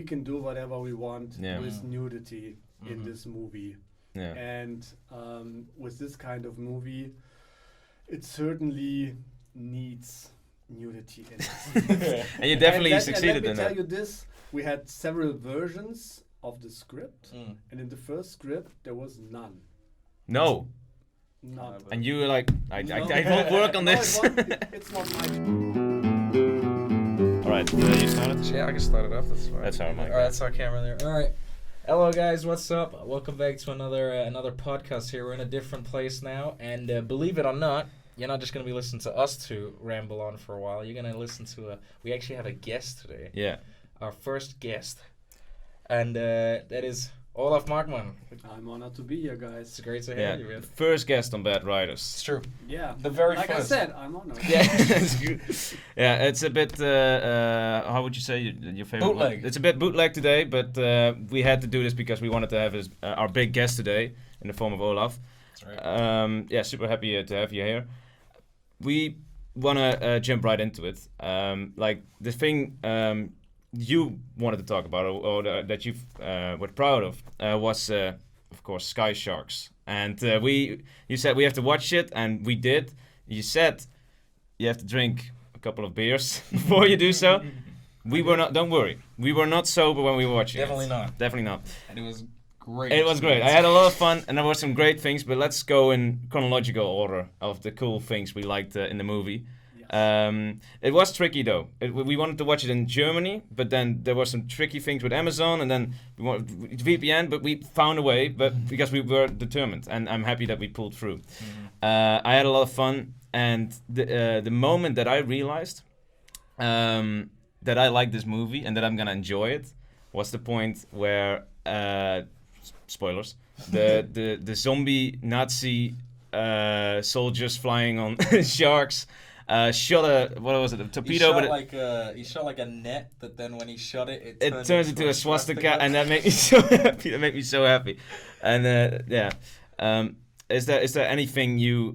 we can do whatever we want Yeah. with nudity in this movie. Yeah. And with this kind of movie, it certainly needs nudity in it. And you definitely and succeeded let me in tell that. you this, we had several versions of the script, and in the first script there was none. No. None. And you were like, I No. won't work on No, this. it's not my... Alright, you started? Yeah, I can start it off. That's fine. That's our mic. Alright, that's our camera there. Alright. Hello guys, what's up? Welcome back to another podcast here. We're in a different place now, and believe it or not, you're not just going to be listening to us two ramble on for a while. You're going to listen to we actually have a guest today. Yeah. Our first guest. And that is Olaf Markmann. I'm honored to be here, guys. It's great to Yeah. have you, man. First guest on Bad It's Riders. true. Yeah. The very like first. I said, I'm honored. Yeah. It's good. Yeah, it's a bit, how would you say your favorite Bootleg. one? It's a bit bootleg today, but we had to do this because we wanted to have our big guest today in the form of Olaf. That's right. Yeah, super happy to have you here. We want to jump right into it. Like the thing you wanted to talk about, or that you were proud of, was of course Sky Sharks. And you said we have to watch it, and we did. You said you have to drink a couple of beers before you do so. We were not. Don't worry, we were not sober when we were watching. Definitely it. not. Definitely not. And it was great. It was great. I had a lot of fun, and there were some great things. But let's go in chronological order of the cool things we liked in the movie. Yes. It was tricky though. We wanted to watch it in Germany, but then there were some tricky things with Amazon, and then we wanted VPN, but we found a way. But because we were determined, and I'm happy that we pulled through. I had a lot of fun, and the moment that I realized that I like this movie and that I'm gonna enjoy it was the point where spoilers, the zombie Nazi soldiers flying on sharks shot a torpedo, but he shot like a net, but then when he shot it, it turns into a swastika, and that made me so happy. That made me so happy. And yeah, is there anything you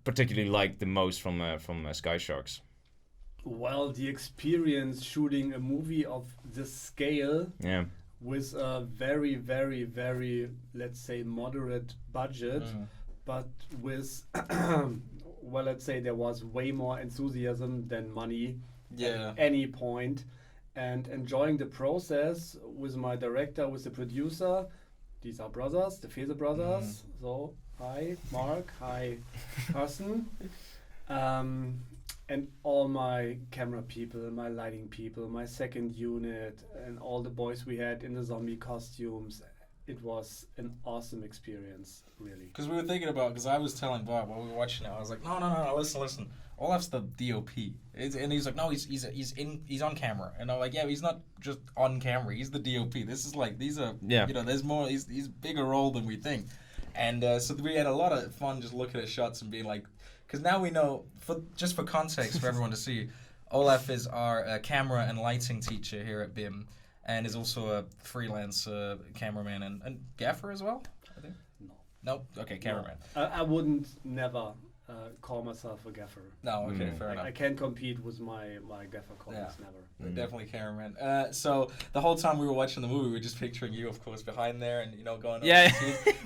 particularly like the most from Sky Sharks? Well, the experience shooting a movie of this scale Yeah. with a very, very, very, let's say, moderate budget, but with, well, let's say there was way more enthusiasm than money at any point, and enjoying the process with my director, with the producer. These are brothers, the Fese brothers. So, hi, Mark. Hi, Carsten. And all my camera people, my lighting people, my second unit, and all the boys we had in the zombie costumes. It was an awesome experience, really. Because we were thinking about, because I was telling Bob while we were watching it, I was like, no, listen. Olaf's the DOP, and he's like, no, he's on camera, and I'm like, yeah, he's not just on camera, he's the DOP. This is like, these are, there's more, he's bigger role than we think, and so we had a lot of fun just looking at shots and being like, because now we know, just for context for everyone to see, Olaf is our camera and lighting teacher here at BIM, and is also a freelance cameraman and gaffer as well, I think. No. Okay, cameraman. No. I wouldn't never call myself a gaffer. No, okay, fair enough. I can't compete with my gaffer colleagues, never. Definitely cameraman. So the whole time we were watching the movie, we were just picturing you, of course, behind there, and going. Yeah.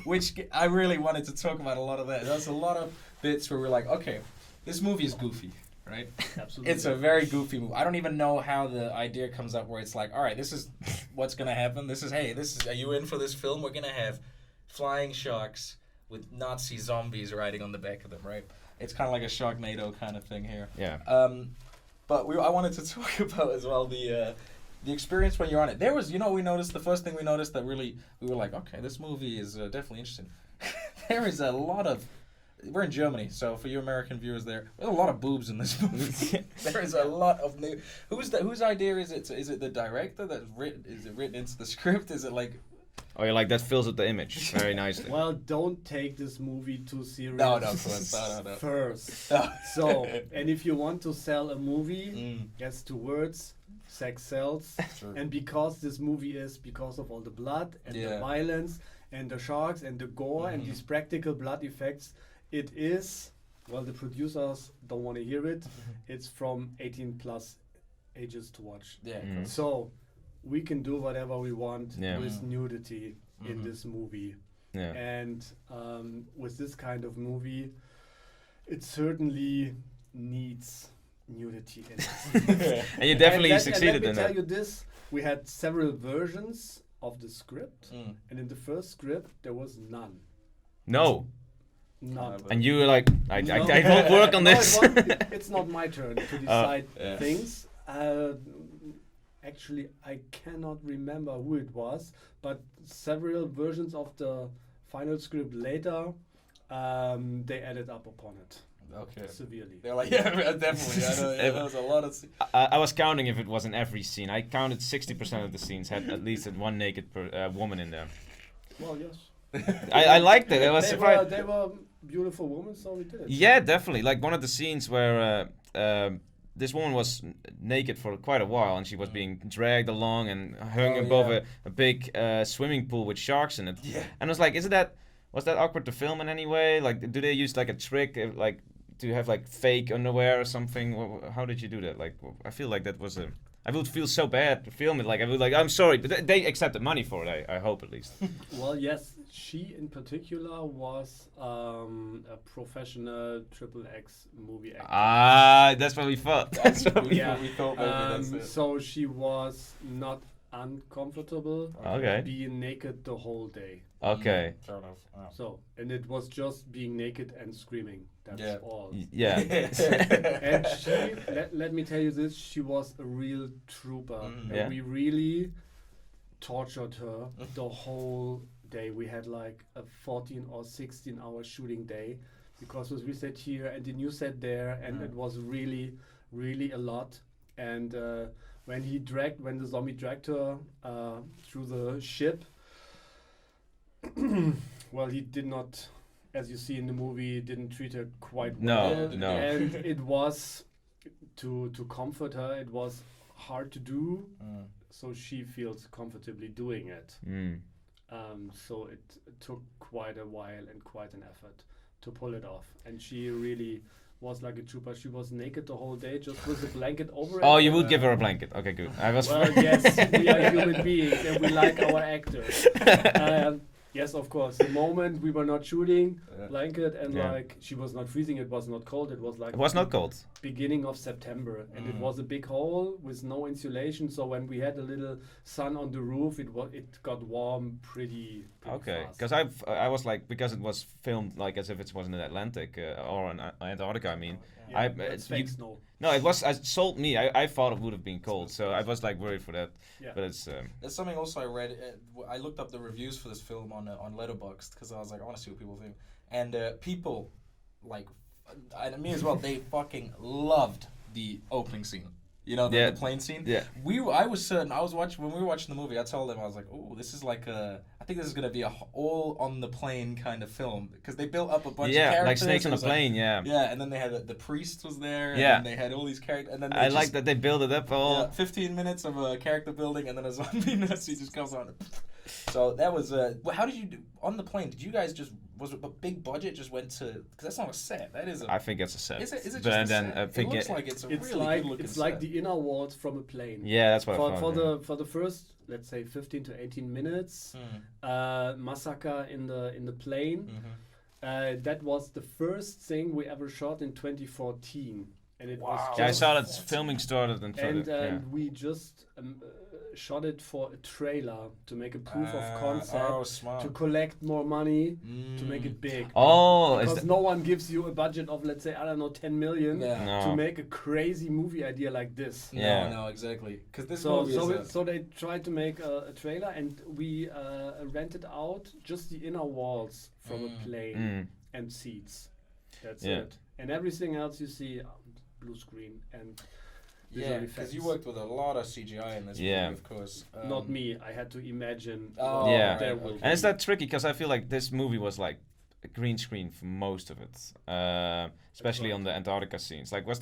Which I really wanted to talk about a lot of that. There's a lot of bits where we're like, okay, this movie is goofy, right? Absolutely. It's a very goofy movie. I don't even know how the idea comes up where it's like, all right, this is what's gonna happen. Are you in for this film? We're gonna have flying sharks with Nazi zombies riding on the back of them, right? It's kind of like a Sharknado kind of thing here. Yeah. But I wanted to talk about as well the experience when you're on it. There was, we noticed, the first thing we noticed that really, we were like, okay, this movie is definitely interesting. There is a lot of, we're in Germany, so for you American viewers there's a lot of boobs in this movie. There is a lot of new, whose idea is it? Is it the director that's is it written into the script? Is it like, Oh, you're like, that fills up the image very nicely. Well, don't take this movie too serious. No, of course. No. First. So, and if you want to sell a movie, yes, 2 words, sex sells. True. And because this movie is because of all the blood and the violence and the sharks and the gore and these practical blood effects, it is, well, the producers don't want to hear it. It's from 18 plus ages to watch. Yeah. So, we can do whatever we want Yeah. with nudity in this movie. Yeah. And with this kind of movie, it certainly needs nudity in it. And you definitely and succeeded let in me tell that. you this, we had several versions of the script, and in the first script there was none. No. None. And you were like, I No. won't work on No, this. it's not my turn to decide Yeah. things. Actually, I cannot remember who it was, but several versions of the final script later, they added up upon it Okay. severely. They're like, yeah, definitely. I know, yeah, there was a lot of. I was counting if it was in every scene. I counted 60% of the scenes had at least one naked woman in there. Well, yes. I liked it. I was They surprised. were beautiful women, so we did it. Yeah, definitely. Like one of the scenes where this woman was naked for quite a while, and she was being dragged along and hung above a big swimming pool with sharks in it. Yeah. And I was like, was that awkward to film in any way? Like, do they use like a trick, like to have like fake underwear or something? How did you do that? Like, I feel like that was I would feel so bad to film it. Like, I would like, I'm sorry, but they accepted money for it. I hope at least. Well, yes, she in particular was a professional XXX movie actor. That's what we thought. That's what we Yeah. We thought maybe that's it. So she was not uncomfortable Okay. being naked the whole day. Okay. Fair enough. Yeah. So, and it was just being naked and screaming. That's Yeah. all. Yeah. And she, let me tell you this, she was a real trooper. And Yeah. we really tortured her the whole day. We had like a 14 or 16 hour shooting day because we sat here and the new set there, and it was really, really a lot. And when the zombie dragged her through the ship, well, he did not, as you see in the movie, didn't treat her quite well. No. And it was to comfort her. It was hard to do, so she feels comfortably doing it. Mm. So it took quite a while and quite an effort to pull it off. And she really was like a trooper. She was naked the whole day, just with a blanket over it. Oh, you would give her a blanket. Okay, good. I was. Well, yes, we are human beings and we like our actors. Yes, of course. The moment we were not shooting, blanket, and Yeah. like she was not freezing, it was not cold, it was like It was not cold. beginning of September, and it was a big hole with no insulation. So when we had a little sun on the roof, it got warm pretty Okay, fast. because I was like, because it was filmed like as if it was in the Atlantic or in Antarctica. I mean, Yeah, that's fake snow. no, it was. It sold me. I thought it would have been cold, so I was like worried for that. Yeah. But it's There's something also I read. I looked up the reviews for this film on Letterboxd because I was like, I want to see what people think. And people, like, and me as well, they fucking loved the opening scene. You know, the plane scene. Yeah. I was certain. I was watching when we were watching the movie. I told them I was like, "Oh, this is like a. I think this is gonna be a all on the plane kind of film because they built up a bunch of characters. like snakes on It a was like- plane. Yeah. Yeah, and then they had the priest was there. And Yeah. then they had all these characters. And then they I just, like that they build it up all. yeah, 15 minutes of a character building, and then a zombie Nazi just comes on. So that was. How did you do on the plane? Did you guys just was it a big budget? Just went to because that's not a set. That is a. I think it's a set. Is it just but a then set? I think it looks like it's a It's really like good looking it's like set. the inner walls from a plane. Yeah, that's what I For thought. for the first, let's say 15 to 18 minutes, massacre in the plane. That was the first thing we ever shot in 2014, and it was Yeah, I just saw that filming started and. and we just shot it for a trailer to make a proof of concept, Oh, smart. to collect more money, to make it big. Oh, is Because that, no one gives you a budget of, let's say, I don't know, 10 million Yeah. No. to make a crazy movie idea like this. Yeah. No, exactly. Because this So, movie is so they tried to make a trailer, and we rented out just the inner walls from a plane and seats. That's Yeah. it. And everything else you see, blue screen and visual yeah, because you effects. worked with a lot of CGI in this Yeah. movie, of course. Not me. I had to imagine. Oh, what Yeah. there right, will okay. and it's be. that tricky because I feel like this movie was like a green screen for most of it, especially on the Antarctica scenes. Like, was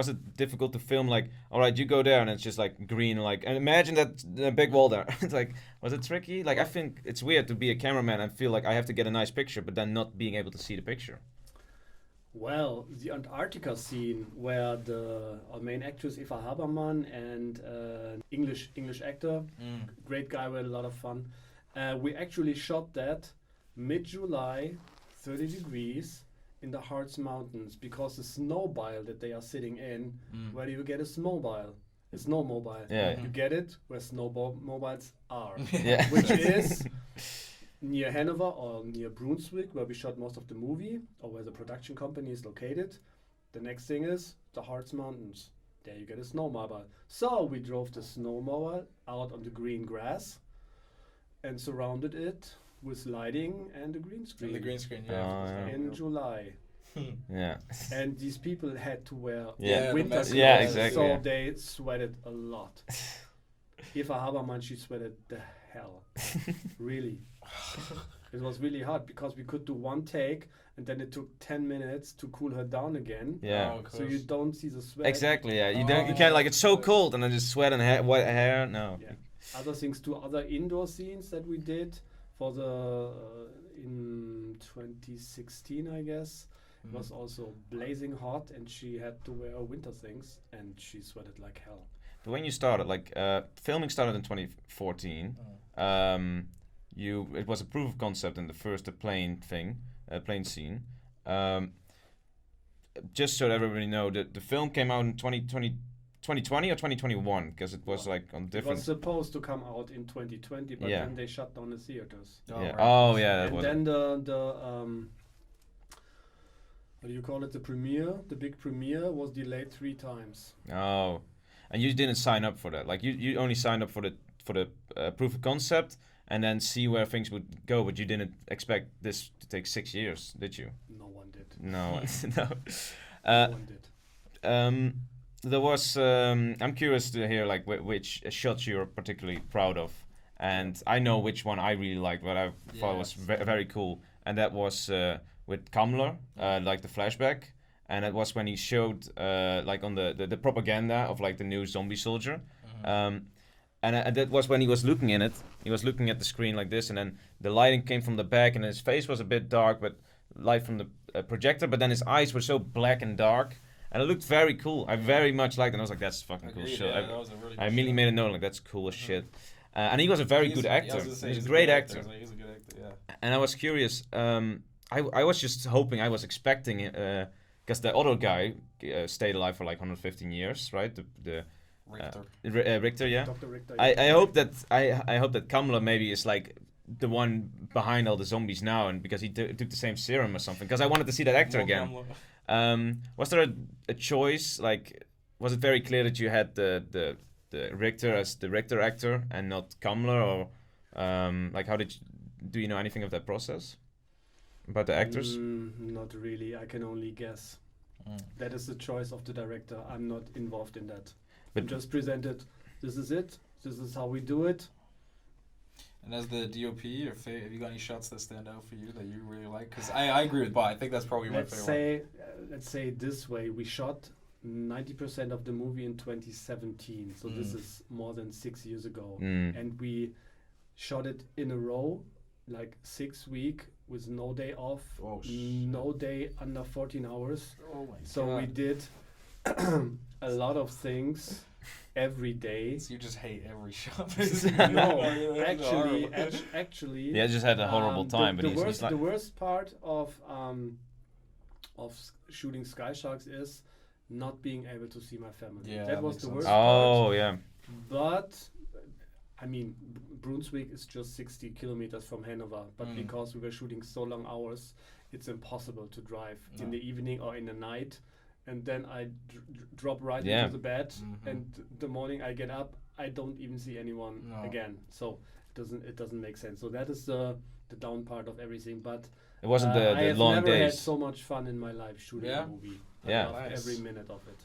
it difficult to film? Like, all right, you go there and it's just like green, like, and imagine that the big wall there. It's like, was it tricky? Like, I think it's weird to be a cameraman and feel like I have to get a nice picture, but then not being able to see the picture. Well, the Antarctica scene where our main actress Eva Habermann and English actor, great guy, we had a lot of fun. We actually shot that mid-July, 30 degrees in the Harz Mountains, because the snowmobile that they are sitting in, where do you get a snowmobile? A snowmobile. Yeah. You get it where snowmobiles are, Yeah. which is near Hanover or near Brunswick, where we shot most of the movie, or where the production company is located. The next thing is the Harz Mountains. There you get a snowmobile. So we drove the snowmobile out on the green grass and surrounded it with lighting and a green screen. And the green screen, In July. Yeah. And these people had to wear Yeah. winter clothes, Yeah, exactly, so yeah. they sweated a lot. Eva Habermann, she sweated the hell. Really. It was really hard because we could do one take and then it took 10 minutes to cool her down again. Yeah. Oh, of So you course. don't see the sweat. Exactly. Yeah. You Oh, you can't like it's so yeah. cold and then just sweat and wet hair. No. Yeah. Other things, two other indoor scenes that we did for the in 2016, I guess. It was also blazing hot, and she had to wear winter things, and she sweated like hell. But when you started, like filming started in 2014. It was a proof of concept in the first plane scene. Just so that everybody know that the film came out in 2020 or 2021, because it was like on It different. was supposed to come out in 2020, but Yeah. then they shut down the theaters. Oh, Yeah. right. Oh yeah, that And was. then the what do you call it? The premiere, the big premiere, was delayed 3 times. Oh, and you didn't sign up for that. Like you only signed up for the proof of concept and then see where things would go. But you didn't expect this to take 6 years, did you? No one did. No, no. No one did. There was. I'm curious to hear like which shots you're particularly proud of, and I know which one I really liked. What I thought was very cool, and that was with Kamler, like the flashback, and it was when he showed like on the propaganda of like the new zombie soldier. And that was when he was looking in it. He was looking at the screen like this, and then the lighting came from the back, and his face was a bit dark, but light from the projector. But then his eyes were so black and dark, and it looked very cool. I very much liked it. And I was like, "That's fucking cool Agreed, shit." yeah, that was a really I good immediately shot. made a note like, "That's cool as shit." And he was a very good actor. He's a great actor. He's a good actor, yeah. And I was curious. I was just hoping. I was expecting, because the other guy stayed alive for like 115 years, right? The Richter. Richter, yeah. Dr. Richter. I hope that Kamler maybe is like the one behind all the zombies now, and because he took the same serum or something. Because I wanted to see that actor again. Was there a choice? Like, was it very clear that you had the Richter as the Richter actor and not Kamler, or like do you know anything of that process about the actors? Not really. I can only guess. That is the choice of the director. I'm not involved in that. But I'm just presented. This is it. This is how we do it. And as the DOP, have you got any shots that stand out for you that you really like? Because I agree with Bob. I think that's probably my favorite Let's say it this way. We shot 90% of the movie in 2017. So this is more than 6 years ago. And we shot it in a row, like 6 weeks with no day off, no day under 14 hours. Oh my So God. we did a lot of things every day. So you just hate every shot. No, actually, Yeah, I just had a horrible time. But the he's worst, like, the worst part of shooting Sky Sharks is not being able to see my family. Yeah, that that was makes the sense. worst oh part. yeah. But I mean, Brunswick is just 60 kilometers from Hanover. But because we were shooting so long hours, it's impossible to drive in the evening or in the night. And then I drop right into the bed, and the morning I get up, I don't even see anyone again. So it doesn't make sense. So that is the down part of everything. But It wasn't I the have long never had days. so much fun in my life shooting a movie. I Yeah. loved Nice. every minute of it.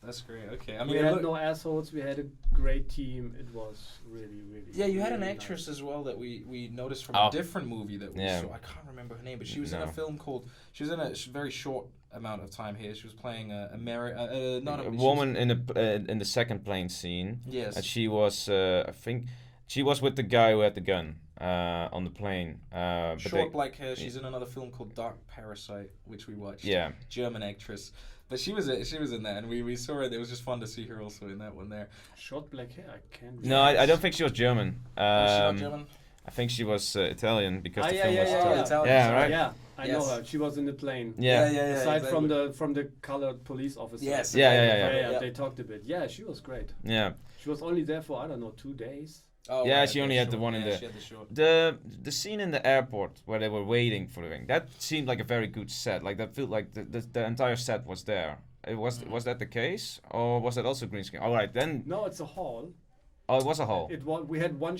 That's great. Okay. I mean, We had no assholes. We had a great team. It was really, really. yeah, you had an really actress nice. as well that we noticed from Oh. a different movie that we Yeah. saw. I can't remember her name, but she was in a No. film called. She was in a very short amount of time here. She was playing not A woman in the second plane scene. Yes. And she was, I think, She was with the guy who had the gun on the plane. But Short black hair. She's in another film called Dark Parasite, which we watched. Yeah. German actress. But she was in that, and we saw it. It was just fun to see her also in that one there. Short black hair. I can't. No, I don't think she was German. Was she not German? I think she was Italian because the yeah, film yeah, was. yeah, yeah. Italian, Yeah, sorry. right. Yeah, I know Yes. her. She was in the plane. Yeah. Aside exactly. from the colored police officer. Yes. Yeah. They talked a bit. Yeah, she was great. Yeah. She was only there for, I don't know, 2 days. Oh, Yeah, right, she only the had the short. one in Yeah, the- she had the short. The scene in the airport where they were waiting for the thing, that seemed like a very good set. Like that felt like the entire set was there. It was that the case, or was that also green screen? All right, then. No, it's a hall. Oh, it was a hall. We had one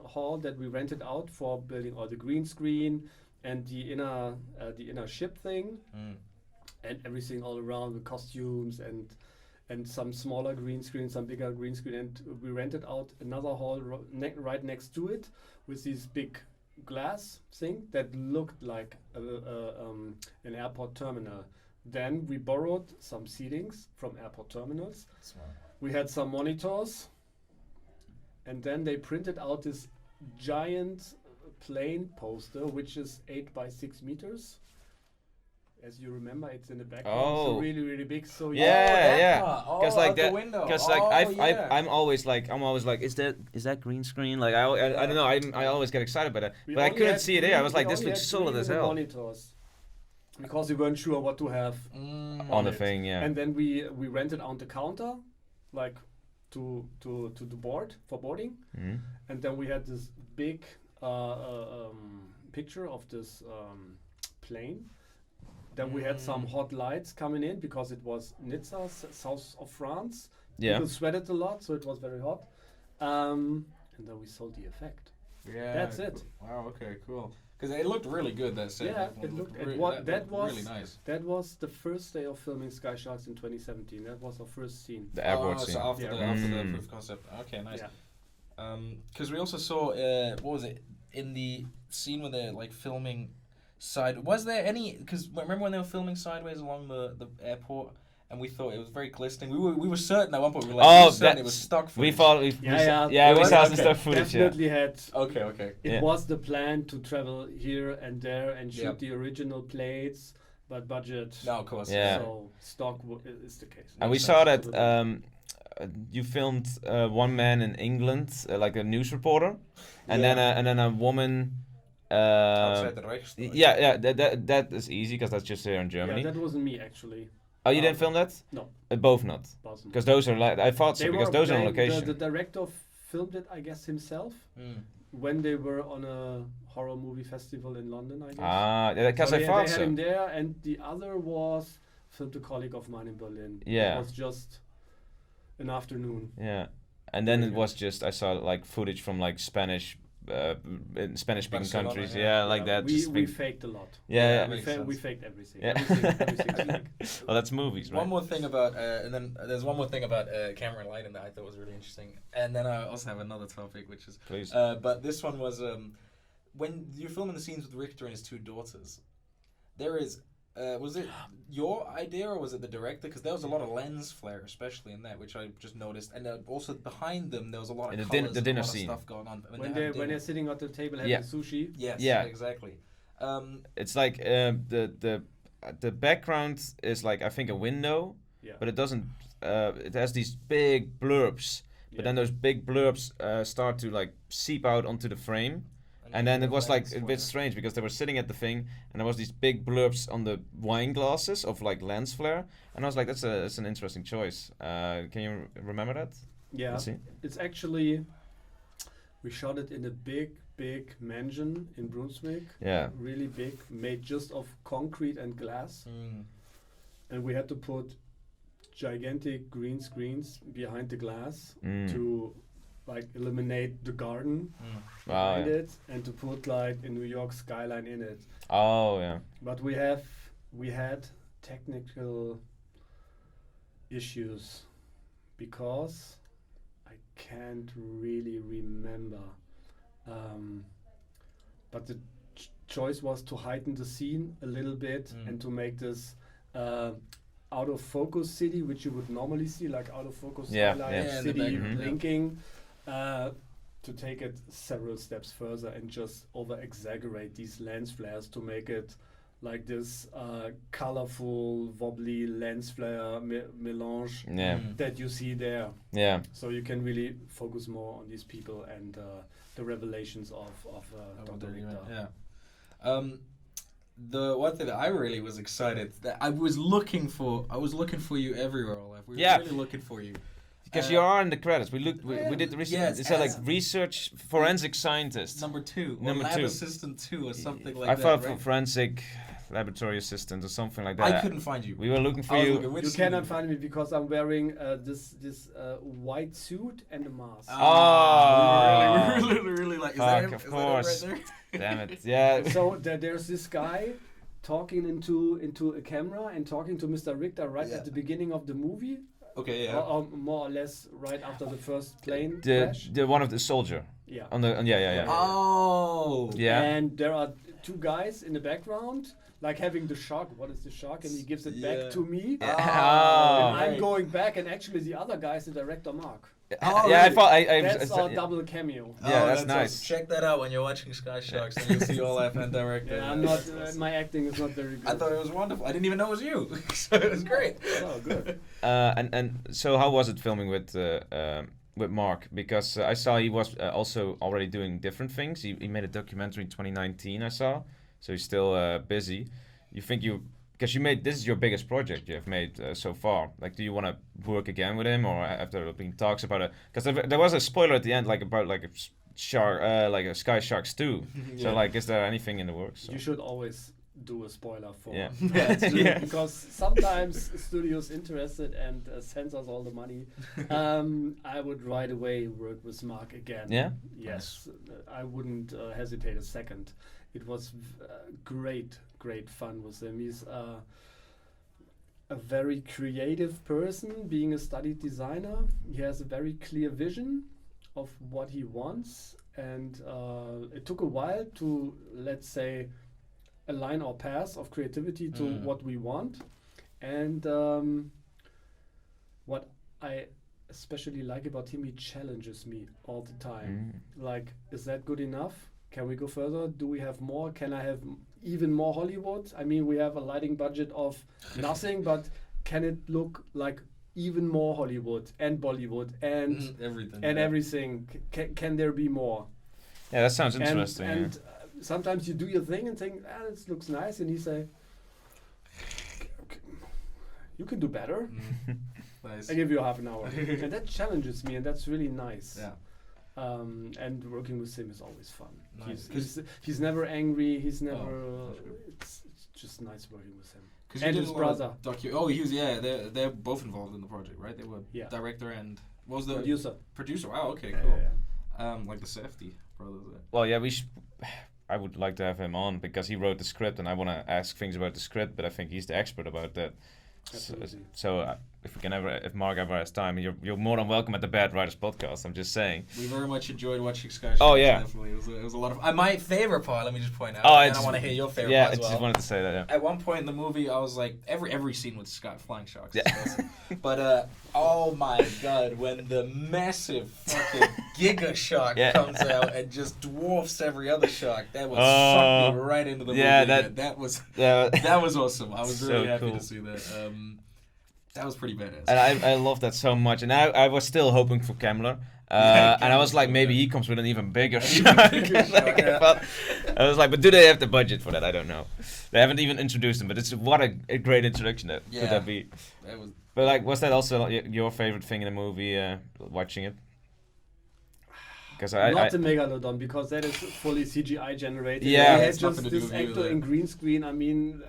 hall that we rented out for building all the green screen and the inner ship thing and everything all around with costumes and some smaller green screen, some bigger green screen, and we rented out another hall right next to it with this big glass thing that looked like an airport terminal. Then we borrowed some seatings from airport terminals. Smart. We had some monitors, and then they printed out this giant plane poster, which is 8 by 6 meters. As you remember, it's in the background, so Oh. really, really big. So Yeah. Oh, Because like out the that, window. because like Yeah. I'm always like, is that green screen? Like I don't know. I always get excited by that, we but I only couldn't had see it three- there. I was like, we this only looks had solid three as little hell monitors because we weren't sure what to have on the it. thing. Yeah. And then we rented out the counter, like to the board for boarding. Mhm. And then we had this big picture of this plane. Then we had some hot lights coming in because it was Nizza, south of France. Yeah. People sweated a lot, so it was very hot. And then we sold the effect. Yeah. That's it. Wow. Okay. Cool. Because it looked really good. That set. Yeah, it looked. That was really nice. That was the first day of filming Sky Sharks in 2017. That was our first scene. The airport So scene. after Yeah. the Mm. proof of concept. Okay. Nice. Yeah. Because we also saw what was it in the scene where they're like filming side. Was there any? Because remember when they were filming sideways along the airport, and we thought it was very glistening. We were certain at one point. We were like, we were certain it was stock We footage. thought we It was- saw some okay. stuff footage. Yeah. Definitely had. Okay. It Yeah. was the plan to travel here and there and shoot Yep. the original plates, but budget. No, of course. Yeah. So stock is the case. And we Makes saw sense. that you filmed one man in England, like a news reporter, and then a woman. Outside the Reichstag. Yeah, that is easy because that's just here in Germany. Yeah, that wasn't me actually. Oh, you didn't film that? No. Both not, Wasn't. because those are like I thought so They because were those are on playing- location. The director filmed it, I guess, himself when they were on a horror movie festival in London, I guess. Ah, because So I they thought had so. him there, and the other was filmed a colleague of mine in Berlin. Yeah. It was just an afternoon. Yeah, and then Very it was just I saw like footage from like Spanish, in Spanish-speaking Barcelona, countries. yeah. Yeah, like that. We just we think- faked a lot. yeah, makes sense. We faked everything. Yeah. Everything's fake. Well, that's movies, right? One more thing about, and then there's one more thing about camera and lighting that I thought was really interesting. And then I also have another topic, which is, Please. but this one was when you're filming the scenes with Richter and his 2 daughters. There is, was it your idea or was it the director? Because there was a lot of lens flare, especially in that, which I just noticed. And also behind them, there was a lot of In the colors the and dinner a lot scene. of stuff going on. When they're sitting at the table having Yeah. sushi. Yes, Yeah. exactly. It's like the background is like I think a window, Yeah. but it doesn't. It has these big blurbs, but then those big blurbs start to like seep out onto the frame. And then it was like a bit strange because they were sitting at the thing, and there was these big blurbs on the wine glasses of like lens flare, and I was like, that's an interesting choice. Can you remember that? Yeah. Let's see. It's actually we shot it in a big mansion in Brunswick. Yeah. Really big, made just of concrete and glass. And we had to put gigantic green screens behind the glass to like eliminate the garden Wow. behind Yeah. it and to put like a New York skyline in it. Oh yeah. But we had technical issues because I can't really remember. But the choice was to heighten the scene a little bit and to make this out of focus city, which you would normally see, like out of focus Yeah, skyline yeah. Yeah, in the city background, yeah. blinking. to take it several steps further and just over exaggerate these lens flares to make it like this colorful, wobbly lens flare melange that you see there. Yeah. So you can really focus more on these people and the revelations of Dr. Richter. Yeah. The one thing that I really was excited that I was looking for you everywhere, Olaf. We were really looking for you. Because you are in the credits. We looked. We did the research. Yes, it said like research forensic scientist. Number 2. Number lab 2. assistant 2 or something like I that. thought right? forensic laboratory assistant or something like that. I couldn't find you. We were looking for you. You cannot find me because I'm wearing this white suit and a mask. We really like. Is that him? Of Is course. That him right there? Damn it. Yeah. So there's this guy talking into a camera and talking to Mr. Richter right at the beginning of the movie. Okay, yeah. Or more or less right after the first plane The crash. one of the soldier. Yeah. Yeah. Oh. Yeah. And there are 2 guys in the background, like having the shark. What is the shark? And he gives it back to me. Yeah. And Oh. I'm going back, and actually the other guy is the director, Mark. Oh, Yeah, I really? thought That's our double cameo. Yeah, that's awesome. nice. Check that out when you're watching Sky Sharks, and you'll see Olaf and director. Yeah, I'm not. My acting is not very good. I thought it was wonderful. I didn't even know it was you, so it was great. Oh, good. And so how was it filming with Mark? Because I saw he was also already doing different things. He made a documentary in 2019. I saw, so he's still busy. You think because you made this is your biggest project you have made so far. Like, do you want to work again with him, or after there been talks about it? Because there was a spoiler at the end, like about like a shark, like a Sky Sharks 2. So like, is there anything in the works? You should always do a spoiler for. Yeah. Yeah, because sometimes studios interested and sends us all the money. I would right away work with Mark again. Yeah? Yes, I wouldn't hesitate a second. It was great fun with him. He's a very creative person, being a studied designer. He has a very clear vision of what he wants, and it took a while to, let's say, align our paths of creativity to what we want. And what I especially like about him, he challenges me all the time. Like, is that good enough? Can we go further? Do we have more? Can I have even more Hollywood? I mean, we have a lighting budget of nothing, but can it look like even more Hollywood and Bollywood and everything? Can there be more? Yeah, that sounds interesting. And sometimes you do your thing and think, this looks nice, and he say, you can do better. Nice. I give you half an hour. And that challenges me, and that's really nice. Yeah. And working with him is always fun. Nice. He's never angry. He's never. It's just nice working with him. And his brother. He was. Yeah, they're both involved in the project, right? They were director and what was the Producer. Wow. Okay. Cool. Yeah. Like the Safety brothers. Well, yeah, I would like to have him on because he wrote the script, and I want to ask things about the script, but I think he's the expert about that. So if Mark ever has time, you're more than welcome at the Bad Writers podcast. I'm just saying. We very much enjoyed watching Sky. Oh yeah, definitely. It was a lot of. My favorite part. Let me just point out. Oh, and I want to hear your favorite. Yeah, part as well. I just wanted to say that. Yeah. At one point in the movie, I was like, every scene with flying sharks. Is awesome. But oh my god, when the massive fucking giga shark comes out and just dwarfs every other shark, that was sucked me right into the movie. That was awesome. I was really happy to see that. That was pretty badass. And I love that so much. And I was still hoping for Kemmler. And I was like, maybe he comes with an even bigger shark. But I was like, but do they have the budget for that? I don't know. They haven't even introduced him, but what a great introduction that could that be. But like, was that also your favorite thing in the movie, watching it? Because not the Megalodon, because that is fully CGI generated. Yeah, they had just this actor in green screen. I mean,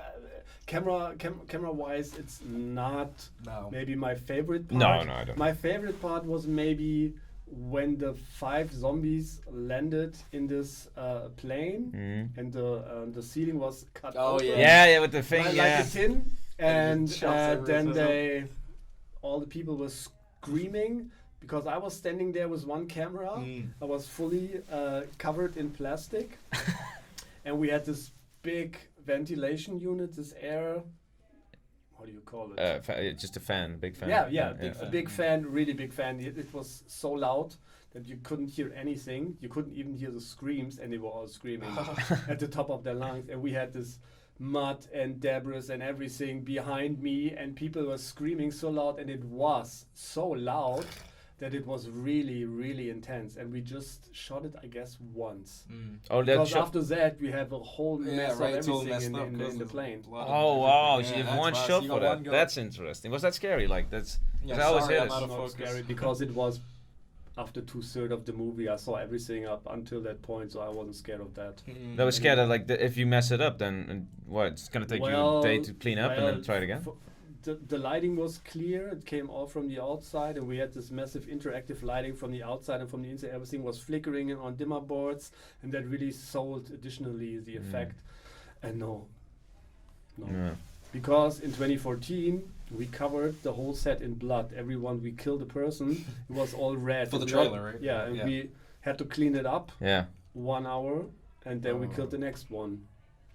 camera wise, it's not maybe my favorite part. No, I don't. My favorite part was maybe when the 5 zombies landed in this plane and the ceiling was cut open. Yeah, with the thing, like a tin, and then all the people were screaming. Because I was standing there with one camera, I was fully covered in plastic, and we had this big ventilation unit, this air. What do you call it? Just a fan, big fan. Yeah, big fan, really big fan. It was so loud that you couldn't hear anything. You couldn't even hear the screams, and they were all screaming at the top of their lungs. And we had this mud and debris and everything behind me, and people were screaming so loud, and it was so loud that it was really, really intense. And we just shot it, I guess, once. Oh, because after that, we have a whole mess of it's all everything messed in up the plane. Oh wow! So you have that's one why shot you for got that. one go. That's interesting. Was that scary? Like that's. Yeah, 'cause I always sorry, hear I'm this. out of Not focus. scary because it was after 2/3 of the movie. I saw everything up until that point, so I wasn't scared of that. I was scared that like if you mess it up, then what? It's gonna take you a day to clean up and then try it again. The lighting was clear. It came all from the outside, and we had this massive interactive lighting from the outside and from the inside. Everything was flickering on dimmer boards, and that really sold additionally the effect. And no. Yeah. Because in 2014 we covered the whole set in blood. Everyone we killed a person, it was all red. For the And trailer, right? Yeah, and we had to clean it up Yeah. 1 hour, and then we killed the next one,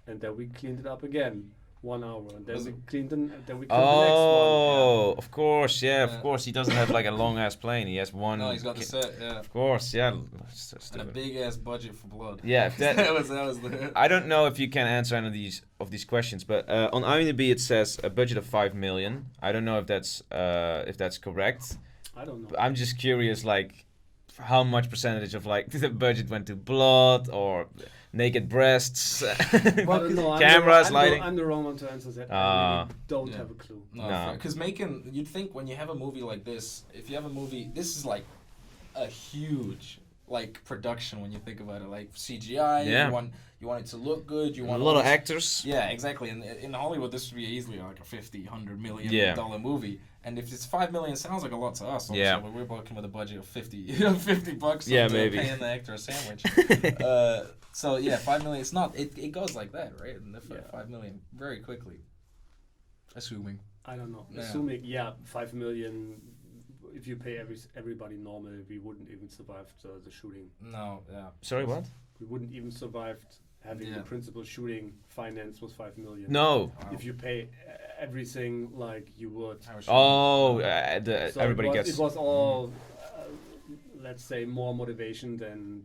and then we cleaned it up again 1 hour, and then we killed the next one. Oh, of course, of course. He doesn't have like a long ass plane. He has one. No, he's got the set, yeah. Of course, yeah. So And a stupid. big ass budget for blood. Yeah, that, that was the. I don't know if you can answer any of these questions, but on IMDb it says a budget of 5 million. I don't know if that's correct. I don't know. But I'm just curious, like, how much percentage of like the budget went to blood or naked breasts, cameras, lighting? I'm the wrong one to answer that. I really don't have a clue. No, because you'd think when you have a movie like this, if you have a movie, this is like a huge like production when you think about it, like CGI. Yeah. You want it to look good. You want a lot of actors. Yeah, exactly. And in Hollywood, this would be easily like a $50-100 million movie. And if it's $5 million, sounds like a lot to us. Yeah. But we're working with a budget of $50. Yeah, maybe. Paying the actor a sandwich. So yeah, 5 million. It's not. It goes like that, right? And 5 million very quickly. Assuming. I don't know. Yeah. Assuming 5 million. If you pay everybody normal, we wouldn't even survive the shooting. No. Yeah. Sorry, what? We wouldn't even survive having the principal shooting finance was 5 million. No. If you pay everything like you would. Oh, So everybody it was, gets. It was all, let's say, more motivation than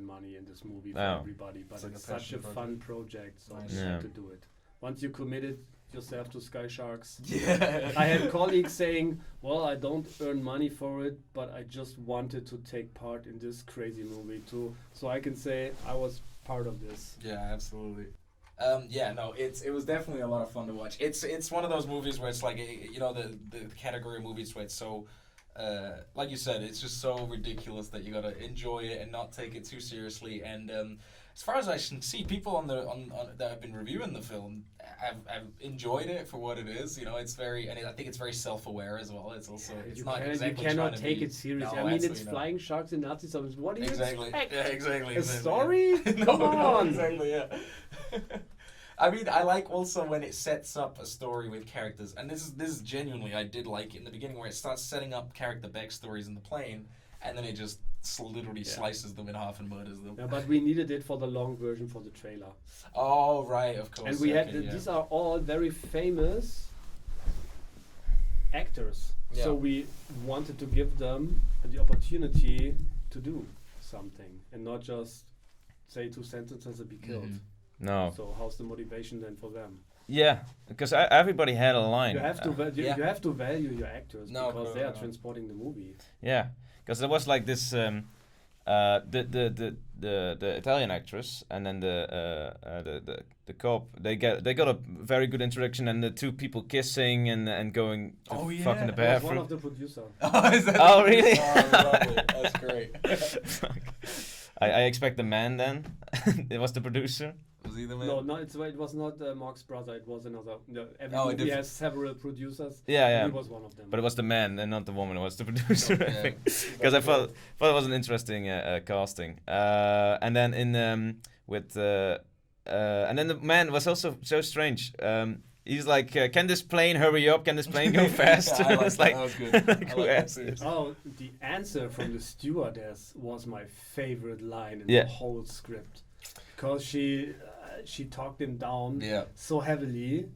money in this movie for everybody. But like it's a such a passion fun project, so Nice. you Yeah. have to do it. Once you committed yourself to Sky Sharks. Yeah. I had colleagues saying, well, I don't earn money for it, but I just wanted to take part in this crazy movie too. So I can say I was part of this. Yeah, absolutely. It was definitely a lot of fun to watch. It's one of those movies where it's like the category of movies where it's so like you said, it's just so ridiculous that you gotta enjoy it and not take it too seriously. And as far as I can see, people on that have been reviewing the film have enjoyed it for what it is. You know, it's very, and I think it's very self-aware as well. It's also it's not exactly you cannot trying to take be, it seriously. No, I mean, it's absolutely not. flying sharks and Nazi zombies. What do you expect? Yeah, exactly. A story? no, Come no, on. exactly, yeah. I mean, I like also when it sets up a story with characters, and this is genuinely I did like it in the beginning where it starts setting up character backstories in the plane, and then it just literally slices them in half and murders them. Yeah, but we needed it for the long version for the trailer. Oh right, of course. And we had these are all very famous actors, so we wanted to give them the opportunity to do something and not just say 2 sentences and be killed. No. So how's the motivation then for them? Yeah, because everybody had a line. You have to you have to value your actors because they are transporting the movie. Yeah, because there was like this the Italian actress and then the cop. They got a very good introduction, and the two people kissing and going to fuck in the That was one bathroom. of the producers. Oh really? Oh, lovely. That's great. I expect the man then. It was the producer. Was he the man? No, it was not Mark's brother. It was another. Every movie different. has several producers. Yeah. He was one of them. But it was the man and not the woman. It was the producer, I yeah. think. Because I thought it was an interesting casting. And then and then the man was also so strange. He's like, can this plane hurry up? Can this plane go faster? Yeah, I It's that was good. like, I who like that asked too. this? Oh, the answer from the stewardess was my favorite line in Yeah. the whole script, because she talked him down so heavily.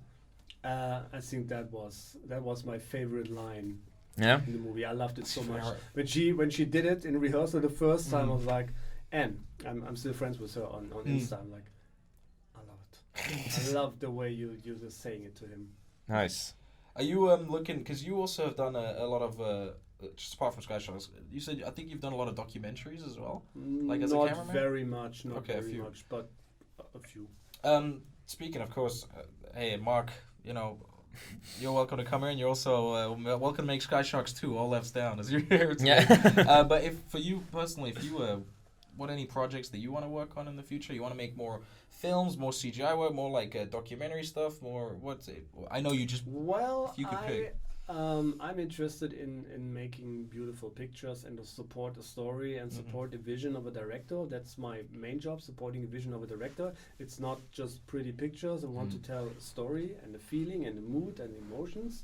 I think that was my favorite line Yeah. in the movie. I loved it so It's much. fair. When she did it in rehearsal the first time, I was like, and I'm still friends with her on Insta. I'm like, I love it. I love the way you're just saying it to him. Nice. Are you looking? Because you also have done a lot of just apart from Sky Sharks. You said I think you've done a lot of documentaries as well. Like as a not cameraman? very much, not Okay, a very few. much, but a few. Speaking, of course, hey Mark, you know, you're welcome to come here, and you're also welcome to make Sky Sharks too. All left's down as you're here today. Yeah. But if for you personally, if you what any projects that you want to work on in the future? You want to make more films, more CGI work, more like documentary stuff, more what's it? I know you just Well, if you could pick. I'm interested in making beautiful pictures and to support a story and support the vision of a director. That's my main job, supporting the vision of a director. It's not just pretty pictures. I want to tell a story and a feeling and a mood and emotions.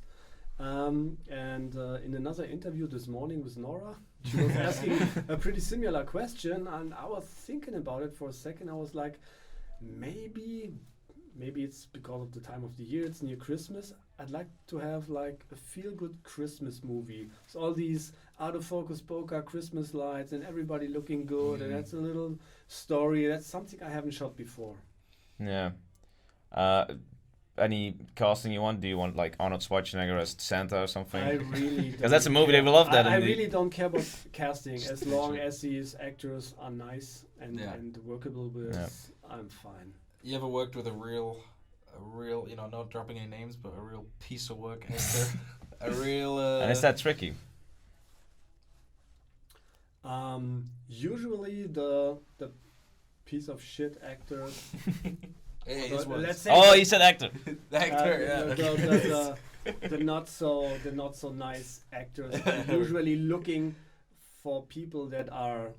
In another interview this morning with Nora, she was asking a pretty similar question, and I was thinking about it for a second. I was like, maybe it's because of the time of the year, it's near Christmas. I'd like to have like a feel-good Christmas movie. So all these out-of-focus bokeh Christmas lights and everybody looking good, and that's a little story. That's something I haven't shot before. Yeah. Any casting you want? Do you want like Arnold Schwarzenegger as Santa or something? I really Because that's a movie they will love that. I in the- really don't care about casting as long as these actors are nice and workable with. I'm fine. You ever worked with a real, you know, not dropping any names, but a real piece of work actor? A real. And is that tricky? Usually the piece of shit actors. Hey, let's say Oh, he said actor. actor, yeah. the not so nice actors are usually looking for people that are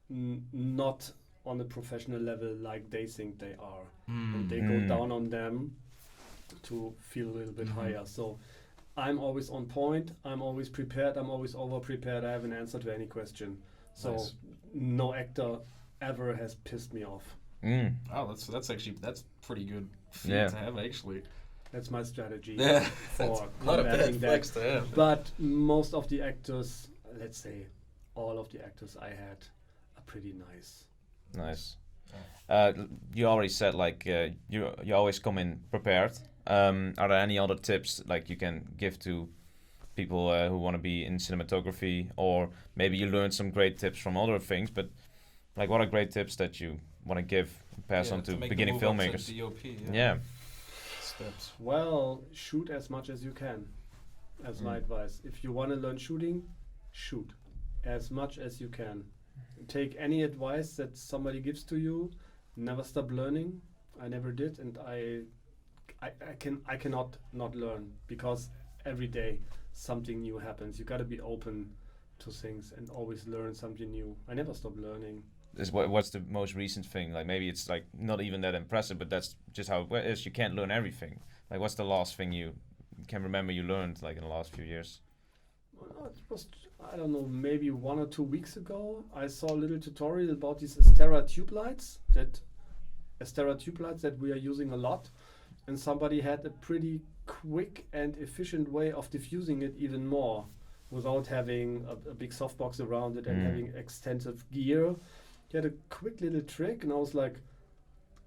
not on a professional level like they think they are, and they go down on them to feel a little bit higher. So I'm always on point. I'm always prepared. I'm always over prepared. I have an answer to any question. So Nice. no actor ever has pissed me off. Oh, that's actually pretty good feat to have actually. That's my strategy Yeah, for not a bad combating that. flex to have. But most of the actors, let's say all of the actors I had, are pretty nice. Nice. You already said like you always come in prepared. Are there any other tips like you can give to people who want to be in cinematography, or maybe you learned some great tips from other things? But like, what are great tips that you want to give, pass on to make the beginning move up to filmmakers? DOP, Yeah. Steps. Well, shoot as much as you can. That's my advice. If you want to learn shooting, shoot as much as you can. Take any advice that somebody gives to you. Never stop learning. I never did, and I cannot not learn, because every day something new happens. You got to be open to things and always learn something new. I never stop learning. What's the most recent thing? Like maybe it's like not even that impressive, but that's just how it is. You can't learn everything. Like what's the last thing you can remember you learned like in the last few years? Well, it was, I don't know, maybe 1 or 2 weeks ago. I saw a little tutorial about these Astera tube lights that we are using a lot, and somebody had a pretty quick and efficient way of diffusing it even more without having a big softbox around it and having extensive gear. He had a quick little trick, and I was like,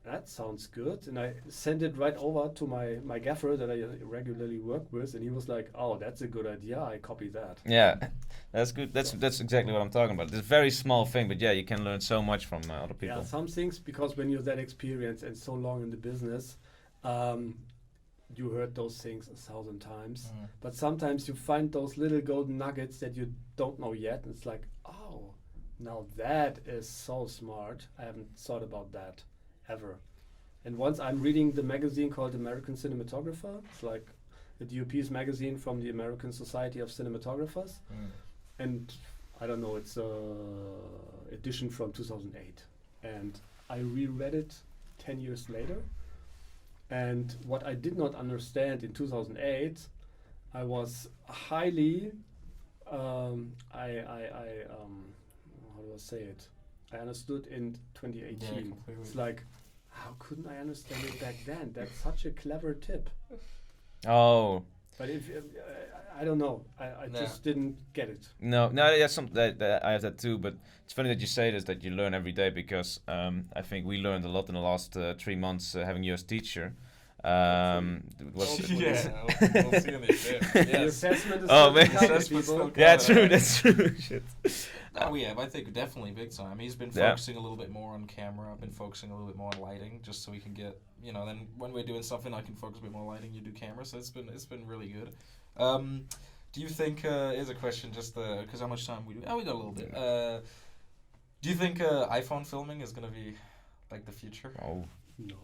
that sounds good. And I sent it right over to my gaffer that I regularly work with, and he was like, oh, that's a good idea. I copy that. Yeah, that's good. That's exactly what I'm talking about. It's a very small thing, but yeah, you can learn so much from other people. Yeah, some things, because when you're that experienced and so long in the business, you heard those things 1,000 times. But sometimes you find those little golden nuggets that you don't know yet, and it's like, oh, now that is so smart. I haven't thought about that ever. And once I'm reading the magazine called American Cinematographer. It's like a DOP's magazine from the American Society of Cinematographers. And I don't know, it's a edition from 2008. And I reread it 10 years later. And what I did not understand in 2008, I was highly, how do I say it? I understood in 2018. Yeah, it's like, how couldn't I understand it back then? That's such a clever tip. Oh, But if I don't know, I just didn't get it. No, that's something that I have that too. But it's funny that you say this, that you learn every day, because I think we learned a lot in the last 3 months having you as teacher. We'll see in the The assessment is yeah, true. That's true. Shit. Oh yeah, I think definitely big time. He's been focusing a little bit more on camera. I've been focusing a little bit more on lighting, just so we can get, then when we're doing something, I can focus a bit more on lighting. You do camera, so it's been really good. Do you think? Here's a question, just because how much time we do? Oh, we got a little bit. Do you think iPhone filming is gonna be like the future? Oh no.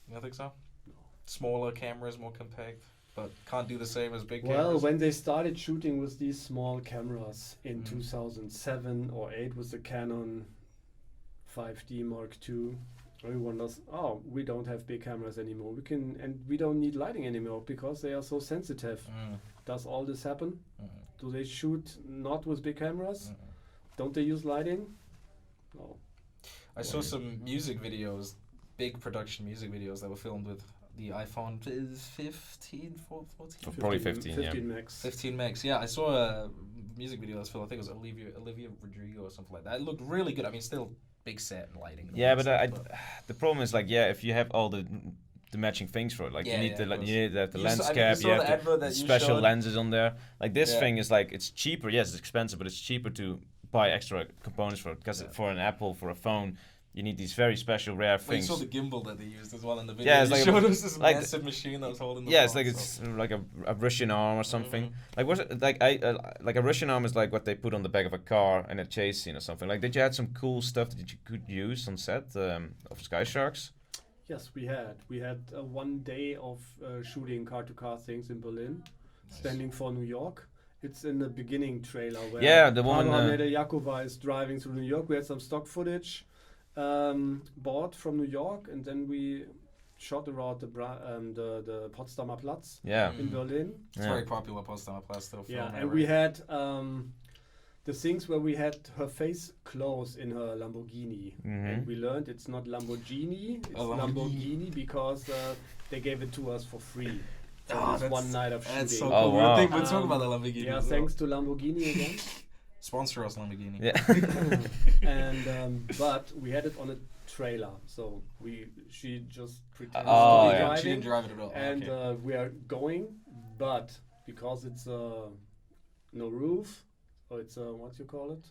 You don't think so? No. Smaller cameras, more compact, but can't do the same as big Well, cameras. when they started shooting with these small cameras in 2007 or 8 with the Canon 5D Mark II, everyone was, we don't have big cameras anymore. We don't need lighting anymore because they are so sensitive. Does all this happen? Do they shoot not with big cameras? Don't they use lighting? No. I saw some music videos, big production music videos that were filmed with the iPhone 15, 14? Probably 15, 15 Max. 15 Max, yeah. I saw a music video that's filmed, I think it was Olivia Rodrigo or something like that. It looked really good. I mean, still big set and lighting. And yeah, but, stuff, the problem is, like, if you have all the matching things for it, like you need the lens cap, you have the special lenses on there. Like this thing is like, it's cheaper. Yes, it's expensive, but it's cheaper to buy extra components for it, because for an Apple, for a phone, you need these very special rare things. You saw the gimbal that they used as well in the video. Yeah, it's like showed us this massive machine that was holding the phone. Yeah, it's like a Russian arm or something. Like was it like like a Russian arm is like what they put on the back of a car in a chase scene or something. Like, did you had some cool stuff that you could use on set of Sky Sharks? Yes, we had. We had 1 day of shooting car-to-car things in Berlin, standing for New York. It's in the beginning trailer where the one Jakova is driving through New York. We had some stock footage bought from New York, and then we shot around the Potsdamer Platz in Berlin. It's very popular, Potsdamer Platz still. Yeah, and we had the things where we had her face close in her Lamborghini, and we learned it's not Lamborghini, it's Lamborghini because they gave it to us for free. This 1 night of shooting. That's so cool. Wow. We'll talk about the Lamborghini. Yeah, thanks to Lamborghini again. Sponsor us, Lamborghini. Yeah. And but we had it on a trailer, so she just pretended to be driving. She didn't drive it at all. And we are going, but because it's no roof, or it's what you call it?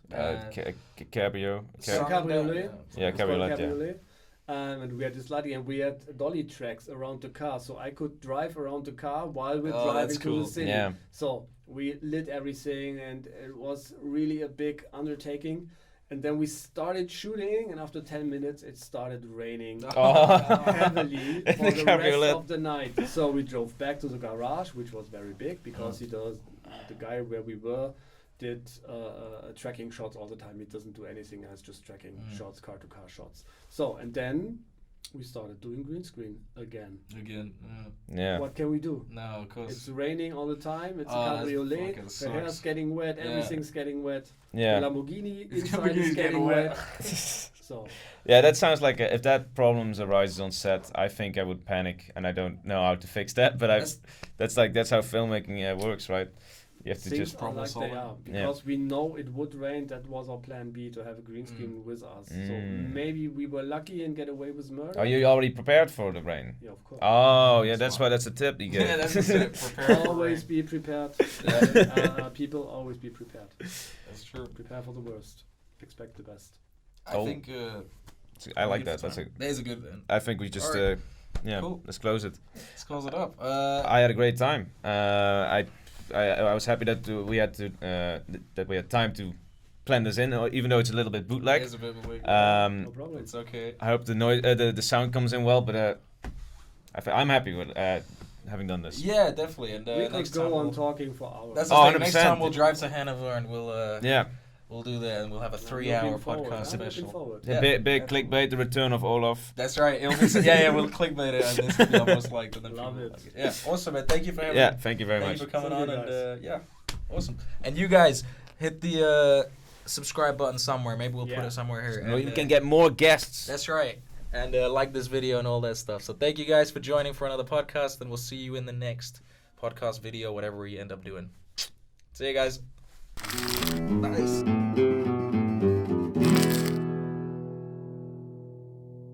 Cabriolet. Cabriolet. Yeah, cabriolet. And we had this lighting, and we had dolly tracks around the car, so I could drive around the car while we're driving to the city. Yeah. So we lit everything, and it was really a big undertaking. And then we started shooting, and after 10 minutes, it started raining heavily for the rest of the night. So we drove back to the garage, which was very big, because the guy where we were did tracking shots all the time. He doesn't do anything else, just tracking shots, car-to-car shots. So, and then we started doing green screen again. Yeah. What can we do? No, of course. It's raining all the time. It's a cabriolet. The hair's getting wet. Everything's getting wet. Yeah. The Lamborghini inside is getting wet. So. Yeah, that sounds like if that problems arises on set, I think I would panic, and I don't know how to fix that. But that's how filmmaking works, right? You have to just problem solve it. Because we know it would rain. That was our plan B, to have a green screen with us. So maybe we were lucky and get away with murder. Are you already prepared for the rain? Yeah, of course. Oh, yeah, that's why that's a tip you get. Yeah, that's a tip. Always be prepared. People always be prepared. That's true. Prepare for the worst. Expect the best. I think. I like that. That is a good one. I think we just. Cool. Let's close it. Let's close it up. I had a great time. I was happy that we had time to plan this in, even though it's a little bit bootleg. It is a bit bootleg. No problem. It's okay. I hope the noise, the sound comes in well, but I'm happy with having done this. Yeah, definitely. And we could go on talking for hours. That's the thing. Next time we'll drive to Hanover and we'll do that, and we'll have a 3-hour podcast special. Big clickbait, the return of Olaf. That's right. It'll be we'll clickbait it, and this will be almost like the Love it. like it. Yeah, awesome, man. Thank you for having me. Yeah, thank you very much. Thank you for coming on, and awesome. And you guys, hit the subscribe button somewhere. Maybe we'll put it somewhere here. So we can get more guests. That's right. And like this video and all that stuff. So thank you guys for joining for another podcast, and we'll see you in the next podcast, video, whatever we end up doing. See you guys. Nice.